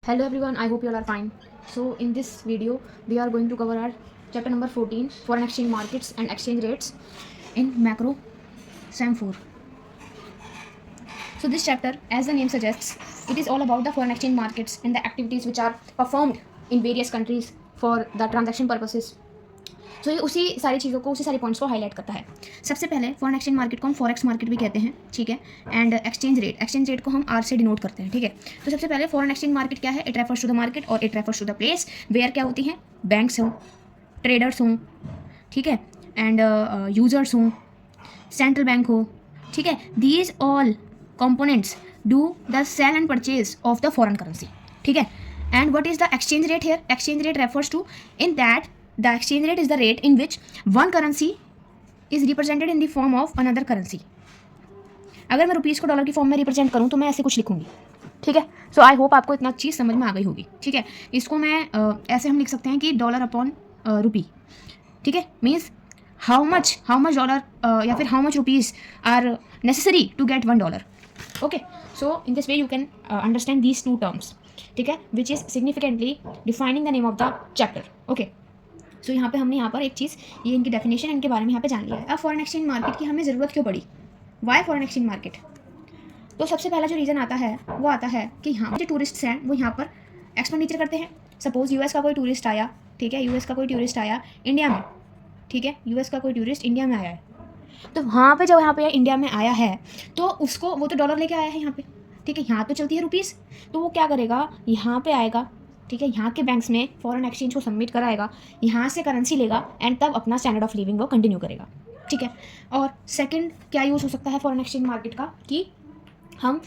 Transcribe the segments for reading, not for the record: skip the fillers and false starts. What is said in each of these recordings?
Hello everyone, I hope you all are fine. So in this video, we are going to cover our chapter number 14, foreign exchange markets and exchange rates in macro SAM 4. So this chapter, as the name suggests, it is all about the foreign exchange markets and the activities which are performed in various countries for the transaction purposes. तो ये उसी सारी चीज़ों को उसी सारे points को highlight करता है. सबसे पहले फॉरेन एक्सचेंज मार्केट को हम फॉरेक्स मार्केट भी कहते हैं, ठीक है. एंड एक्सचेंज रेट को हम आर से डिनोट करते हैं, ठीक है. तो सबसे पहले फॉरेन एक्सचेंज मार्केट क्या है? It refers to the market और it refers to the place where क्या होती हैं, बैंक्स हों, ट्रेडर्स हों, ठीक है, एंड यूजर्स हों, सेंट्रल बैंक हो, ठीक है. These all components do the sale and purchase of the foreign currency, ठीक है. And what is the exchange rate here? Exchange rate refers to in that the exchange rate is the rate in which one currency is represented in the form of another currency. अगर मैं rupees को dollar की form में represent करूँ तो मैं ऐसे कुछ लिखूंगी, ठीक है. सो आई होप आपको इतना चीज़ समझ में आ गई होगी, ठीक है. इसको मैं ऐसे हम लिख सकते हैं कि डॉलर अपॉन रुपी, ठीक है. मीन्स हाउ मच डॉलर या फिर how much rupees are necessary to get $1. Okay, so in this way you can understand these two terms, ठीक है, which is significantly defining the name of the chapter. Okay, so यहाँ पे हमने यहाँ पर एक चीज़, ये इनकी डेफिनेशन, इनके बारे में यहाँ पे जान लिया है. अब फॉरेन एक्सचेंज मार्केट की हमें ज़रूरत क्यों पड़ी? Why foreign exchange market? तो सबसे पहला जो रीज़न आता है वो आता है कि यहाँ जो टूरिस्ट्स हैं वो यहाँ पर एक्सपेंडिचर करते हैं. सपोज यूएस का कोई टूरिस्ट आया, ठीक है, यूएस का कोई टूरिस्ट आया इंडिया में, ठीक है, यूएस का कोई टूरिस्ट इंडिया में आया है, तो वहाँ पे जब यहाँ पे इंडिया में आया है तो उसको, वो तो डॉलर लेके आया है यहाँ पे, ठीक है, यहाँ तो चलती है रुपीज़, तो वो क्या करेगा, यहाँ पे आएगा, ठीक है, यहाँ के बैंक्स में फॉरेन एक्सचेंज को सबमिट कराएगा, यहाँ से करेंसी लेगा एंड तब अपना स्टैंडर्ड ऑफ लिविंग वो कंटिन्यू करेगा, ठीक है. और सेकंड क्या यूज़ हो सकता है फॉरेन एक्सचेंज मार्केट का, कि हम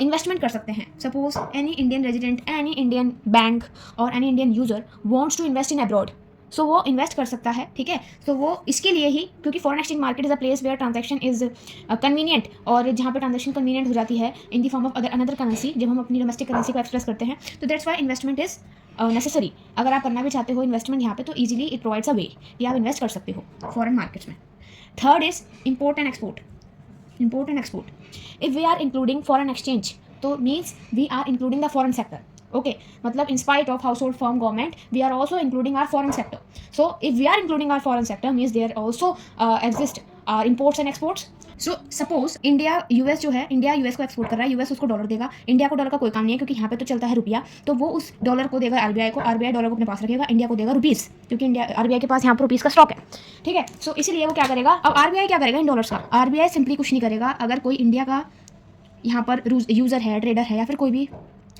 इन्वेस्टमेंट कर सकते हैं. Suppose any Indian resident, any Indian bank और any Indian user wants to invest in abroad, so वो इन्वेस्ट कर सकता है, ठीक है. तो वो इसके लिए ही, क्योंकि foreign exchange market is a place where transaction is convenient, और जहाँ पे ट्रांजैक्शन कन्वीनियंट हो जाती है in the form of another currency, जब हम अपनी डोमेस्टिक करेंसी को एक्सप्रेस करते हैं, तो that's why investment is necessary. अगर आप करना भी चाहते हो इन्वेस्टमेंट यहाँ पे, तो easily it provides a way कि आप इन्वेस्ट कर सकते हो फॉरेन मार्केट्स में. Third is import and export. Import and export, if we are including foreign exchange, तो means we are including the foreign sector. Okay, मतलब in spite of household firm government, we are also including our foreign sector. So if we are including our foreign sector, means there also exist our imports and exports. So suppose India, US जो है, India US को export कर रहा है, US उसको dollar देगा, India को dollar का कोई काम नहीं है क्योंकि यहाँ पे तो चलता है रुपया, तो वो उस डॉलर को देगा आरबीआई को, आरबीआई डॉलर को अपने पास रखेगा, इंडिया को देगा रुपीज़, क्योंकि इंडिया, आरबीआई के पास यहाँ पर रुपीज़ का स्टॉक है, ठीक है. सो इसीलिए वो क्या करेगा, अब आरबीआई क्या करेगा इन डॉलर्स का? आरबीआई सिंपली कुछ नहीं करेगा. अगर कोई इंडिया का यहाँ पर यूज़र है, ट्रेडर है, या फिर कोई भी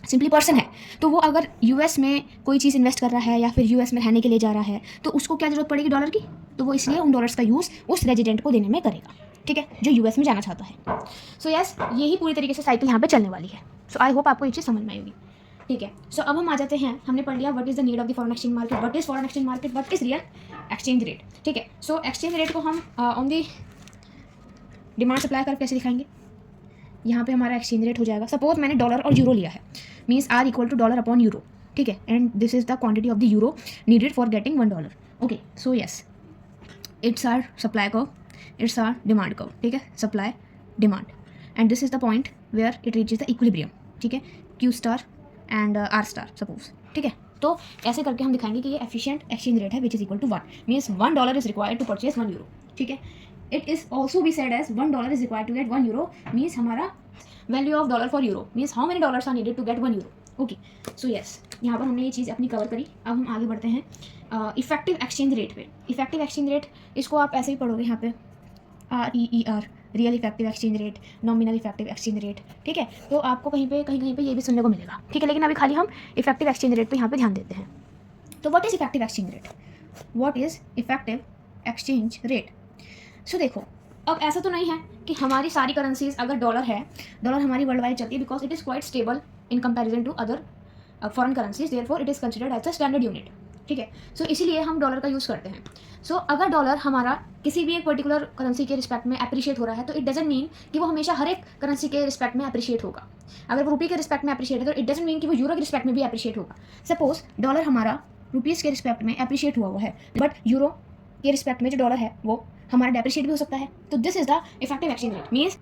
सिंपली पर्सन है, तो वो अगर यूएस में कोई चीज़ इन्वेस्ट कर रहा है या फिर यूएस में रहने के लिए जा रहा है, तो उसको क्या ज़रूरत पड़ेगी डॉलर की? तो वो इसलिए उन डॉलर्स का यूज़ उस रेजिडेंट को देने में करेगा, ठीक है, जो यूएस में जाना चाहता है. सो यस, यही पूरी तरीके से साइकिल यहाँ पे चलने वाली है. सो आई होप आपको ये चीज़ समझ में आएगी, ठीक है. सो अब हम आ जाते हैं, हमने पढ़ लिया what is the need of the foreign exchange market, what is foreign exchange market, what is real exchange rate, ठीक है. सो एक्सचेंज रेट को हम on the demand supply curve कैसे दिखाएंगे? यहाँ पे हमारा एक्सचेंज रेट हो जाएगा, सपोज मैंने डॉलर और यूरो लिया है, means R equal to dollar upon euro, ठीक है, and this is the quantity of the euro needed for getting $1. Okay, so yes, it's our supply curve, it's our demand curve, ठीक है, supply demand, and this is the point where it reaches the equilibrium, ठीक है, Q star and R star suppose, ठीक है. तो ऐसे करके हम दिखाएंगे कि ये एफिशिएंट एक्सचेंज रेट है which is equal to 1, means $1 is required to purchase €1, ठीक है. It is also be said as $1 is required to get €1, means हमारा value of dollar for euro, means how many dollars are needed to get €1. Okay, so yes, यहाँ पर हमने ये चीज़ अपनी cover करी. अब हम आगे बढ़ते हैं इफेक्टिव एक्सचेंज रेट पे. इफेक्टिव एक्सचेंज रेट, इसको आप ऐसे ही पढ़ोगे यहाँ पे, REER, real effective exchange rate, nominal effective exchange rate, ठीक है. तो आपको कहीं पे ये भी सुनने को मिलेगा, ठीक है, लेकिन अभी खाली हम इफेक्टिव एक्सचेंज रेट पे यहाँ पे ध्यान देते हैं. तो what is effective exchange rate? What is effective exchange rate? So देखो, अब ऐसा तो नहीं है कि हमारी सारी करेंसीज, अगर डॉलर है, डॉलर हमारी वर्ल्ड वाइड चलती है, because it is quite stable in comparison to other foreign currencies, therefore it is considered as a standard unit, ठीक है. सो इसीलिए हम डॉलर का यूज़ करते हैं. सो अगर डॉलर हमारा किसी भी एक पर्टिकुलर करेंसी के रिस्पेक्ट में अप्रिशिएट हो रहा है, तो इट डजंट मीन कि वो हमेशा हर एक करेंसी के रिस्पेक्ट में अप्रिशिएट होगा. अगर वो रुपये के रिस्पेक्ट में अप्रिशिएट है, तो इट डजंट मीन कि वो यूरो के रिस्पेक्ट में भी अप्रिशिएट होगा. सपोज डॉलर हमारा रुपीज़ के रिस्पेक्ट में अप्रिशिएट हुआ है, बट यूरो के रिस्पेक्ट में जो डॉलर है वो हमारा डेप्रिशिएट भी हो सकता है. तो this is the effective exchange rate, means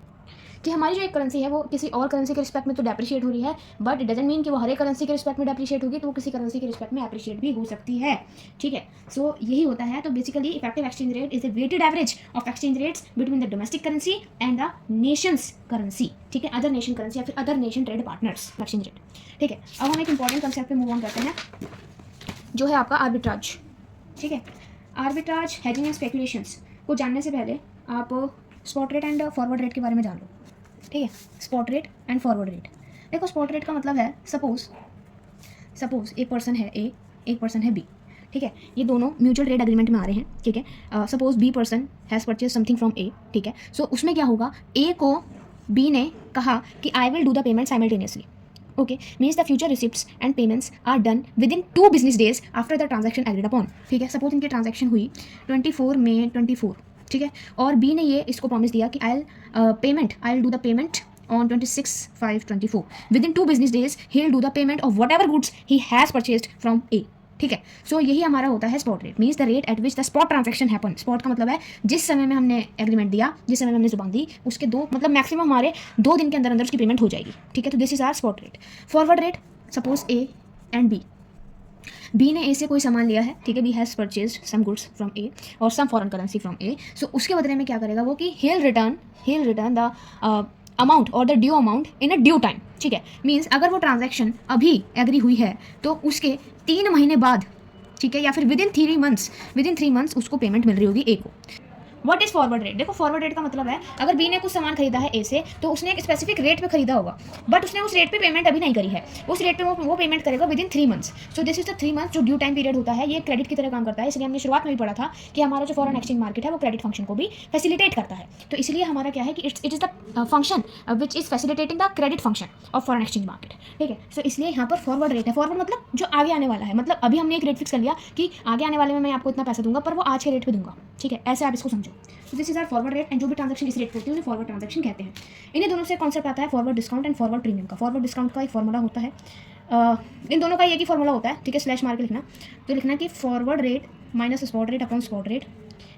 कि हमारी जो एक करेंसी है वो किसी और करेंसी के रिस्पेक्ट में तो डेप्रिशिएट हो रही है, बट इट डजंट मीन कि वो हर एक करेंसी के रिस्पेक्ट में डेप्रिशिएट होगी, तो वो किसी करेंसी के रिस्पेक्ट में एप्रिशिएट भी हो सकती है, ठीक है। सो यही होता है। तो basically effective exchange rate is the weighted average of exchange rates between the domestic currency and the nations currency, ठीक है, अदर नेशन करेंसी या फिर other nation trade partners exchange rate, ठीक है। अब हम एक इंपॉर्टेंट कंसेप्ट पे मूव ऑन करते हैं, जो है आपका आर्बिट्राज, ठीक है। आर्बिट्राज, हेजिंग एंड स्पेकुलेशंस को जानने से पहले आप spot rate and forward rate के बारे में जान लो, ठीक है। Spot rate and forward rate, देखो स्पॉट रेट का मतलब है सपोज एक पर्सन है ए, एक पर्सन है बी, ठीक है, ये दोनों म्यूचुअल ट्रेड एग्रीमेंट में आ रहे हैं, ठीक है। Suppose B person has purchase something from A, ठीक है। सो उसमें क्या होगा, ए को बी ने कहा कि I will do the payment simultaneously, okay, means the future receipts and payments are done within 2 business days after the transaction agreed upon, ठीक है। सपोज इनकी ट्रांजैक्शन हुई 24 मई 24, ठीक है, और बी ने ये इसको प्रॉमिस दिया कि I will do the payment on 26/5/24 within 2 business days he will do the payment of whatever goods he has purchased from A, ठीक है। सो यही हमारा होता है spot rate, means the rate at which the spot transaction happen. Spot का मतलब है जिस समय में हमने एग्रीमेंट दिया, जिस समय में हमने जुबान दी, उसके दो मतलब मैक्सिमम हमारे 2 दिन के अंदर अंदर उसकी पेमेंट हो जाएगी, ठीक है। तो this is our spot rate. Forward rate, suppose A and B ने ए से कोई सामान लिया है, ठीक है, B has purchased some goods from A और some foreign currency from A. So उसके बदले में क्या करेगा वो कि he will return the amount और the due amount in a due time, ठीक है। मीन्स अगर वो ट्रांजैक्शन अभी एग्री हुई है तो उसके 3 महीने बाद, ठीक है, या फिर विदिन 3 मंथ्स उसको पेमेंट मिल रही होगी ए को। व्हाट इज फॉरवर्ड रेट, देखो फॉरवर्ड रेट का मतलब है अगर बी ने कुछ सामान खरीदा है ए से, तो उसने एक स्पेसिफिक रेट पे खरीदा होगा, बट उसने उस रेट पे पेमेंट अभी नहीं करी है, उस रेट पे वो पेमेंट करेगा within 3 months. So this is the 3 months जो ड्यू टाइम पीरियड होता है, ये क्रेडिट की तरह काम करता है। इसलिए हमने शुरुआत में भी पढ़ा था कि हमारा जो फॉरेन एक्सचेंज मार्केट है वो क्रेडिट फंक्शन को भी फैसिलिटेट करता है। तो इसलिए हमारा क्या है कि it is the function which is facilitating the credit function of foreign exchange market, ठीक है। सो इसलिए यहाँ पर फॉरवर्ड रेट है। फॉरवर्ड मतलब जो आगे आने वाला है, मतलब अभी हमने एक रेट फिक्स कर लिया कि आगे आने वाले में मैं आपको इतना पैसा दूंगा, पर वो आज के रेट पे दूंगा, ठीक है, ऐसे आप इसको समझो। तो this is our forward rate and जो भी ट्रांजैक्शन इस रेट पे होती है उन्हें फॉरवर्ड ट्रांजैक्शन कहते हैं। इन्हीं दोनों से कॉन्सेप्ट आता है forward discount and forward premium का। फॉरवर्ड डिस्काउंट का एक फॉर्मूला होता है, इन दोनों का एक ही फॉर्मूला होता है, ठीक है, स्लैश मार के लिखना। तो लिखना कि forward rate minus spot rate upon spot rate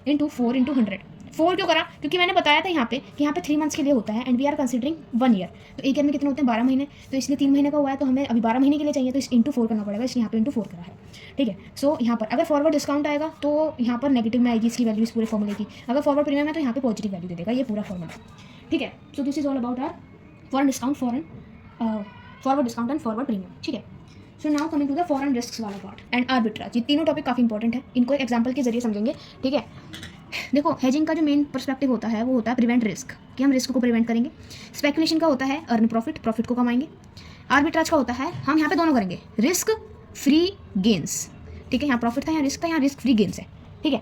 into 4 into 100। 4 क्यों करा, क्योंकि मैंने बताया था यहाँ पे कि यहाँ पे 3 मंथ्स के लिए होता है and we are considering 1 year. तो एक ईयर में कितने होते हैं, 12 महीने, तो इसलिए 3 महीने का हुआ है, तो हमें अभी 12 महीने के लिए चाहिए, तो इस इंटू 4 करना पड़ेगा, इसलिए यहाँ पे इंटू 4 करा है, ठीक है। सो यहाँ पर अगर फॉरवर्ड डिस्काउंट आएगा तो यहाँ पर नेगेटिव में आएगी इसकी वैल्यू इस पूरे फॉर्मूले की, अगर फॉरवर्ड प्रीमियम है तो यहाँ पे पॉजिटिव वैल्यू दे देगा ये पूरा फॉर्मूला, ठीक है। So this is all about our foreign discount, forward discount and forward premium, ठीक है। So now coming to the foreign risk वाला पार्ट एंड आर्बिट्राज। ये तीनों टॉपिक काफ़ी इंपॉर्टेंट है, इनको एक एग्जाम्पल के जरिए समझेंगे, ठीक है। देखो हेजिंग का जो मेन पर्सपेक्टिव होता है वो होता है प्रिवेंट रिस्क, कि हम रिस्क को प्रिवेंट करेंगे। स्पेकुलेशन का होता है अर्न प्रॉफिट को कमाएंगे। आर्बिट्राज का होता है हम यहाँ पे दोनों करेंगे, रिस्क फ्री गेंस, ठीक है। यहाँ प्रॉफिट था, यहाँ रिस्क था, यहाँ रिस्क फ्री गेंस है, ठीक है।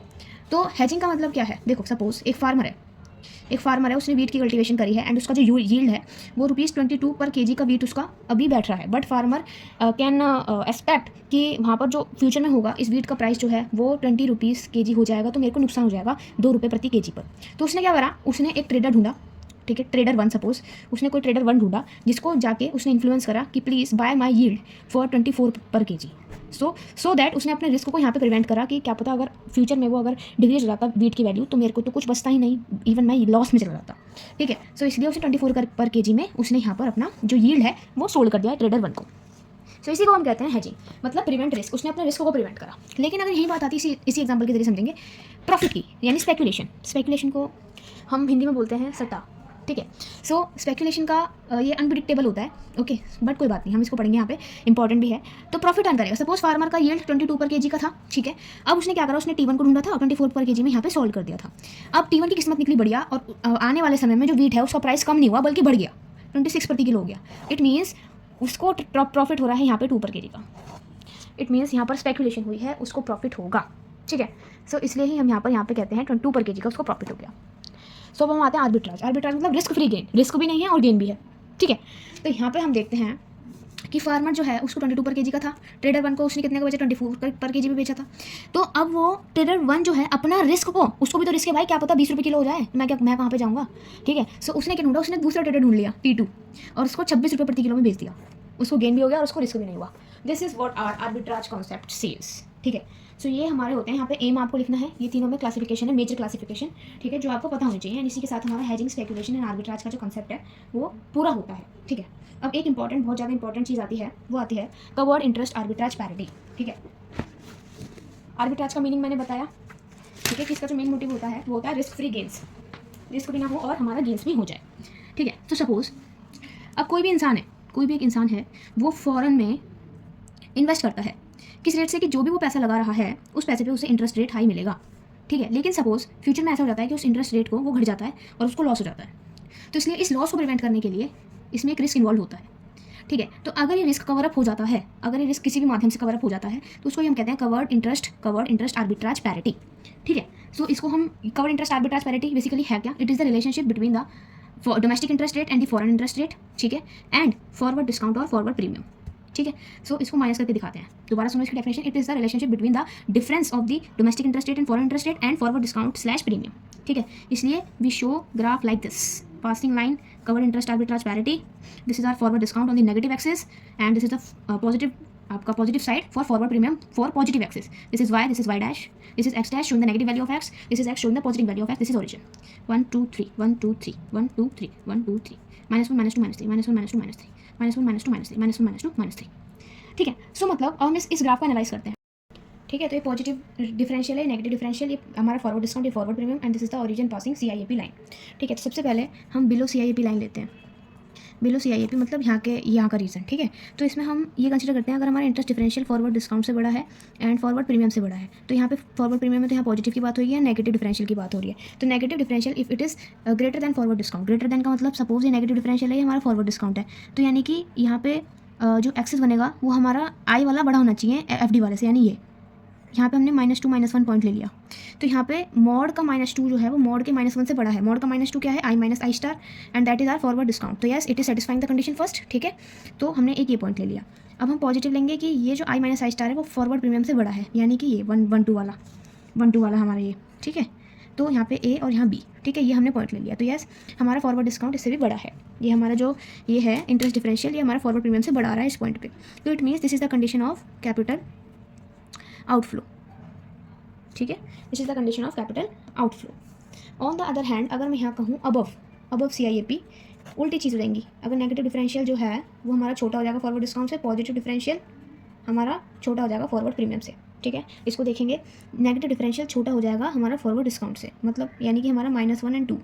तो हेजिंग का मतलब क्या है, देखो सपोज एक फार्मर है, उसने वीट की कल्टीवेशन करी है एंड उसका जो यील्ड है वो ₹22 पर केजी का वीट उसका अभी बैठ रहा है, बट फार्मर कैन एक्सपेक्ट कि वहाँ पर जो फ्यूचर में होगा इस वीट का प्राइस जो है वो ₹20 केजी हो जाएगा, तो मेरे को नुकसान हो जाएगा ₹2 प्रति केजी पर। तो उसने क्या करा, उसने एक ट्रेडर ढूंढा, ठीक है, ट्रेडर 1, सपोज उसने कोई ट्रेडर 1 ढूंढा जिसको जाके उसने इन्फ्लुएंस करा कि please buy my yield for 24 पर केजी। सो दैट उसने अपने रिस्क को यहाँ पे प्रिवेंट करा कि क्या पता अगर फ्यूचर में वो अगर डिक्रीज हो जाता वीट की वैल्यू तो मेरे को तो कुछ बचता ही नहीं, इवन मैं लॉस में चला जाता, ठीक है। सो इसलिए उसने 24 पर केजी में उसने यहाँ पर अपना जो यील्ड है वो सोल्ड कर दिया ट्रेडर 1 को। सो इसी को हम कहते हैं हेजिंग, मतलब प्रिवेंट रिस्क, उसने अपने रिस्क को प्रिवेंट करा। लेकिन अगर यही बात आती है इसी एग्जाम्पल के जरिए समझेंगे प्रॉफिट की, यानी स्पेकुलेशन को हम हिंदी में बोलते हैं सट्टा, ठीक है। सो स्पेकुलेशन का ये अनप्रिडिक्टेबल होता है, ओके, बट कोई बात नहीं, हम इसको पढ़ेंगे, यहाँ पे इंपॉर्टेंट भी है। तो प्रॉफिट अर्न करेगा, सपोज फार्मर का यील्ड 22 पर केजी का था, ठीक है। अब उसने क्या करा, उसने T1 को ढूंढा था और 24 पर केजी में यहाँ पे सोल्ड कर दिया था। अब T1 की किस्मत निकली बढ़िया और आने वाले समय में जो वीट है उसका प्राइस कम नहीं हुआ बल्कि बढ़ गया, 26 प्रति किलो हो गया। इट मीन्स उसको प्रॉफिट हो रहा है यहाँ पे 2 पर केजी का। इट मीन्स यहाँ पर स्पेकुलेशन हुई है, उसको प्रॉफिट होगा, ठीक है। सो इसलिए ही हम यहाँ पे कहते हैं 2 पर केजी का उसको प्रॉफिट हो गया। सो अब हम आते हैं आर्बिट्राज मतलब रिस्क फ्री गेन, रिस्क भी नहीं है और गेन भी है, ठीक है। तो यहाँ पे हम देखते हैं कि फार्मर जो है उसको 22 पर केजी का था, ट्रेडर 1 को उसने कितने का बेचा, 24 पर केजी में बेचा था। तो अब वो ट्रेडर 1 जो है अपना रिस्क को, उसको भी तो रिस्क है भाई, क्या पता 20 रुपये किलो हो जाए, मैं कहाँ पे जाऊँगा, ठीक है। सो उसने क्या ढूंढा, उसने दूसरा ट्रेडर ढूंढ लिया T2 और उसको 26 रुपये प्रति किलो में बेच दिया, उसको गेन भी हो गया और उसको रिस्क भी नहीं हुआ। This is what our arbitrage concept says, ठीक है। सो ये हमारे होते हैं, यहाँ पे एम आपको लिखना है, ये तीनों में क्लासिफिकेशन है, मेजर क्लासिफिकेशन, ठीक है, जो आपको पता होनी चाहिए। एंड इसी के साथ हमारा हेजिंग, स्पेकुलेशन एंड आर्बिट्राज का जो कंसेप्ट है वो पूरा होता है, ठीक है। अब एक इंपॉर्टेंट, बहुत ज़्यादा इंपॉर्टेंट चीज़ आती है, वो आती है कवर्ड इंटरेस्ट आर्बिट्राज पैरिटी, ठीक है। आर्बिट्राज का मीनिंग मैंने बताया, ठीक है, कि इसका जो मेन मोटिव होता है वो होता है रिस्क फ्री गेंस, रिस्क भी ना हो और हमारा गेंस भी हो जाए, ठीक है। तो सपोज अब कोई भी इंसान है, कोई भी एक इंसान है, वो फॉरेन में इन्वेस्ट करता है, किस रेट से कि जो भी वो पैसा लगा रहा है उस पैसे पे उसे इंटरेस्ट रेट हाई मिलेगा, ठीक है। लेकिन सपोज फ्यूचर में ऐसा हो जाता है कि उस इंटरेस्ट रेट को वो घट जाता है और उसको लॉस हो जाता है, तो इसलिए इस लॉस को प्रिवेंट करने के लिए इसमें एक रिस्क इन्वॉल्व होता है, ठीक है। तो अगर ये रिस्क कवर अप हो जाता है, अगर ये रिस्क किसी भी माध्यम से कवर अप हो जाता है, तो उसको हम कहते हैं कवर्ड इंटरेस्ट आर्बिट्राज पैरिटी, ठीक है। सो इसको हम covered interest arbitrage parity basically है क्या? It is the relationship between the domestic interest rate and the foreign interest rate, ठीक है, एंड फॉरवर्ड डिस्काउंट और फॉरवर्ड प्रीमियम, ठीक है। सो इसको माइनस करके दिखाते हैं, दोबारा सुनो इसकी definition. It is the relationship between the difference of the domestic interest rate and foreign interest rate and forward discount slash premium, ठीक है। इसलिए we show graph like this, passing line covered interest arbitrage parity, this is our forward discount on the negative axis and this is the positive आपका positive side for forward premium for positive axis, this is Y dash, this is X dash showing the negative value of X, this is X showing the positive value of X, this is origin 1 2 3 1 2 3 1 2 3 1 2 3 -1 -2 -3 -1 -2 -3 -1 -2 -3 -1 -2 -3, ठीक है। सो मतलब अब हम इस graph को analyse करते हैं, ठीक है। तो ये पॉजिटिव डिफरेंशियल है, नेगेटिव डिफरेंशियल, ये हमारा फॉरवर्ड डिस्काउंट, ये forward premium and this is the origin passing CIAP line, ठीक है। तो सबसे पहले हम बिलो CIAP लाइन लेते हैं, बिलो CIAP मतलब यहाँ का रीज़न, ठीक है। तो इसमें हम ये कंसिडर करते हैं अगर हमारा इंटरेस्ट डिफरेंशियल फॉरवर्ड डिस्काउंट से बड़ा है एंड फॉरवर्ड प्रीमियम से बड़ा है, तो यहाँ पे फॉरवर्ड प्रीमियम में तो यहाँ पॉजिटिव की बात हो रही है, नेगेटिव डिफरेंशियल की बात हो रही है। तो negative differential if it is greater than forward discount, greater than का मतलब सपोज ये नेगेटिव डिफरेंशियल है, ये हमारा फॉरवर्ड डिस्काउंट है, तो यानी कि यहाँ पे जो एक्सेस बनेगा वो हमारा आई वाला बड़ा होना चाहिए FD वाले से, यानी ये यहाँ पे हमने -2 -1 पॉइंट ले लिया, तो यहाँ पे मॉड का -2 जो है वो मॉड के -1 से बड़ा है। मॉड का -2 क्या है? I star and that is our forward discount. तो yes it is satisfying the condition first, ठीक है। तो हमने एक ये पॉइंट ले लिया। अब हम पॉजिटिव लेंगे कि ये जो I स्टार है वो फॉरवर्ड प्रीमियम से बड़ा है, यानी कि ये 1 2 वाला हमारा ये, ठीक है। तो यहाँ पे A और यहाँ B, ठीक है, ये हमने पॉइंट ले लिया। तो यस हमारा फॉरवर्ड डिस्काउंट इससे भी बड़ा है, ये हमारा जो ये है इंटरेस्ट डिफरेंशियल, ये हमारा फॉरवर्ड प्रीमियम से बड़ा आ रहा है इस पॉइंट पे। तो it means this is the condition of capital outflow, ठीक है, this is the condition of capital outflow. On the other hand अगर मैं यहाँ कहूँ अबव CIAP, उल्टी चीज़ हो जाएंगी। अगर नेगेटिव डिफरेंशियल जो है वो हमारा छोटा हो जाएगा फॉरवर्ड डिस्काउंट से, पॉजिटिव डिफरेंशियल हमारा छोटा हो जाएगा फॉरवर्ड प्रीमियम से, ठीक है। इसको देखेंगे, नेगेटिव डिफरेंशियल छोटा हो जाएगा हमारा फॉरवर्ड डिस्काउंट से, मतलब यानी कि हमारा -1 और 2,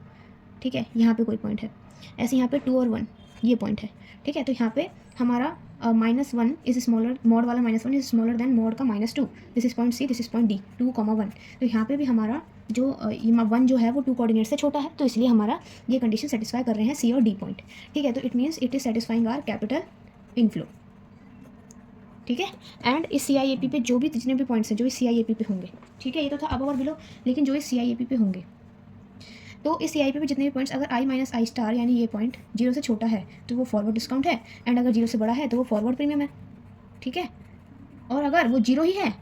ठीक है, यहाँ पे कोई पॉइंट है, ऐसे यहाँ पे 2 और 1 ये पॉइंट है, ठीक है। तो यहाँ पे हमारा -1 इज स्मॉलर, मॉड वाला -1 इज स्मॉलर देन मॉड का -2, this is point C, this is point D, 2, 1। तो यहाँ पे भी हमारा जो 1 जो है वो 2 कोऑर्डिनेट से छोटा है, तो इसलिए हमारा ये कंडीशन सेटिस्फाई कर रहे हैं C और D पॉइंट, ठीक है। तो it means it is satisfying are capital inflow, ठीक है। एंड इस CIAP पे जो भी जितने भी पॉइंट्स हैं जो इस CIAP पे होंगे, ठीक है, ये तो था अबव और बिलो, लेकिन जो इस CIAP पे होंगे, तो इस CIAP पे जितने भी पॉइंट्स अगर I स्टार यानी ये पॉइंट 0 से छोटा है तो वो फॉरवर्ड डिस्काउंट है, एंड अगर 0 से बड़ा है तो वो फॉरवर्ड प्रीमियम है, ठीक है। और अगर वो 0 ही है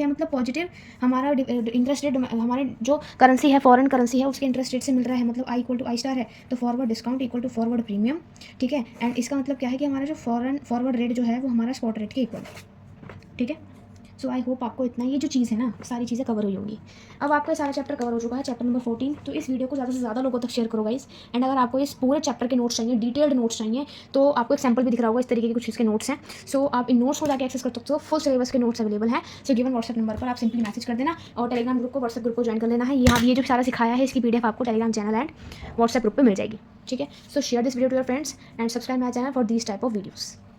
मतलब पॉजिटिव, हमारा इंटरेस्ट रेट हमारे जो करेंसी है फॉरेन करेंसी है उसके इंटरेस्ट रेट से मिल रहा है, मतलब I स्टार है, तो forward discount equal to forward premium, ठीक है। एंड इसका मतलब क्या है कि हमारा जो फॉरवर्ड रेट जो है वो हमारा स्पॉट रेट के इक्वल है, ठीक है। सो आई होप आपको इतना ये जो चीज़ है ना सारी चीज़ें कवर हुई होगी। अब आपका सारा चैप्टर कवर हो चुका है, चैप्टर नंबर 14। तो इस वीडियो को ज़्यादा से ज़्यादा लोगों तक शेयर करो गाइस। एंड अगर आपको इस पूरे चैप्टर के नोट्स चाहिए, डिटेल्ड नोट्स चाहिए, तो आपको एक सैम्पल भी दिख रहा होगा, इस तरीके के कुछ इसके नोट्स हैं। सो आप इन नोट्स को जाकर एक्सेस कर सकते हो, फुल सिलेबस के नोट्स अवेलेबल हैं। सो गिवन व्हाट्सएप नंबर पर आप सिंपली मैसेज कर देना और टेलीग्राम ग्रुप को व्हाट्सएप ग्रुप को ज्वाइन कर लेना है। यहाँ ये जो सारा सिखाया है इसकी PDF आपको Telegram channel and WhatsApp group पर मिल जाएगी, ठीक है। So share this video to your friends and subscribe my channel for these type of videos.